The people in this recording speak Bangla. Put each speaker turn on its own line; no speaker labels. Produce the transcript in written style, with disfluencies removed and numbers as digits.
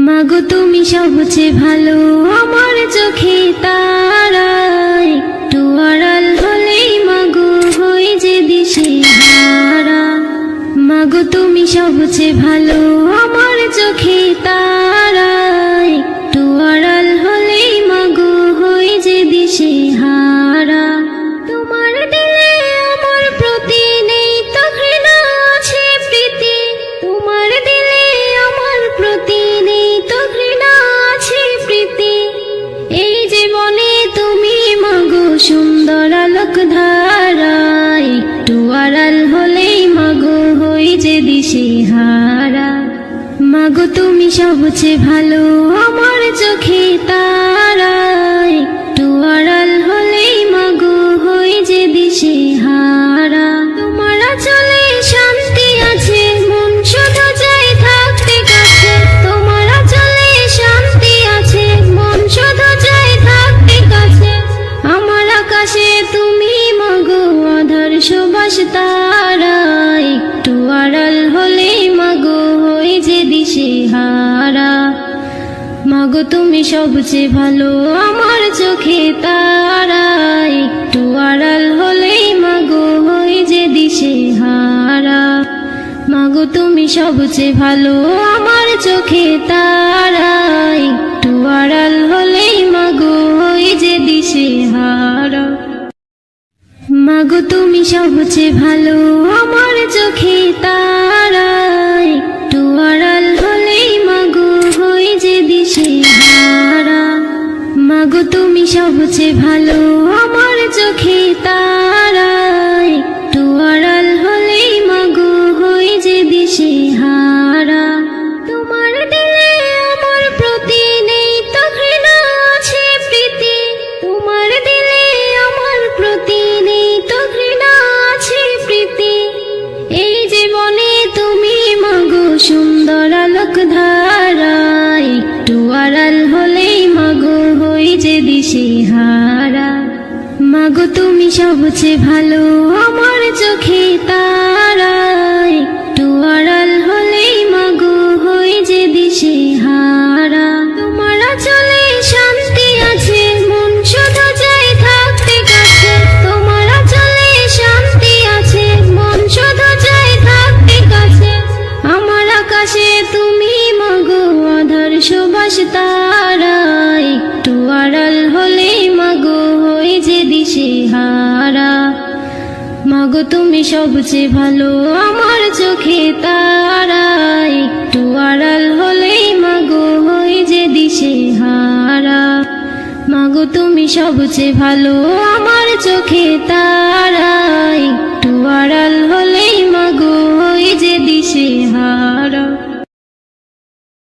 মাগো তুমি সবচেয়ে ভালো, আমার চোখে তারা। একটু আড়াল হলেই মাগো হই যে দিশেহারা। মাগো তুমি সবচেয়ে ভালো, আমার চোখে তারা। একটু আড়াল হলেই মাগো হই যে দিশেহারা। তোমার দিলে আমার প্রতি নেই তো ঘৃণা, আছে প্রীতি। তোমার দিলে আমার প্রতি নেই তো ঘৃণা, আছে প্রীতি। এই জীবনে তুমি মাগো সুন্দর আলোক ধারা। একটু আড়াল হলেই মাগো হই যে দিশেহারা। মাগো তুমি সবচেয়ে ভালো, আমার চোখে তারা। একটু আড়াল হলেই মাগো হই যে দিশেহারা। তোমার চলে শান্তি আছে, মন শুধু চাই থাকতে কাছে। তোমার চলে শান্তি আছে, মন শুধু চাই থাকতে কাছে। আমার আকাশে তুমি মাগো আধার সুবাস তারা। একটু আড়াল হলেই মাগো হই যে দিশেহারা। মাগো তুমি সবচেয়ে ভালো, আমার চোখে তারা। একটু আড়াল হলেই মাগো হই যে দিশেহারা। মাগো তুমি সবচেয়ে ভালো, আমার চোখে তারা। একটু আড়াল হলেই মাগো হই যে দিশেহারা। মাগো তুমি সবচেয়ে ভালো, আমার চোখে তারা। একটু আড়াল হলেই মাগো হই যে দিশেহারা। মাগো তুমি সবচেয়ে ভালো, আমার চোখে তারা। একটু আড়াল হলেই মাগো হই যে দিশেহারা। তোমার দিলে আমার প্রতি নেই তো ঘৃণা, আছে প্রীতি। তোমার দিলে আমার প্রতি নেই তো ঘৃণা, আছে প্রীতি। এই জীবনে তুমি মাগো সুন্দর আলোক ধারা। একটু আড়াল হলেই মাগো হই যে দিশেহারা। মাগো তুমি সবচেয়ে ভালো, আমার চোখে তারা। একটু আড়াল হলেই মাগো হই যে দিশেহারা। তোমার চলে শান্তি আছে, মন শুধু চাই থাকতে কাছে। তোমার চলে শান্তি আছে, মন শুধু চাই থাকতে কাছে। আমার আকাশে তুমি মাগো আধার সুবাস তারা। একটু আড়াল হলেই মাগো হই যে দিশেহারা। মাগো তুমি সবচেয়ে ভালো, আমার চোখে তারা। একটু আড়াল হলেই মাগো হই যে দিশেহারা। মাগো তুমি সবচেয়ে ভালো, আমার চোখে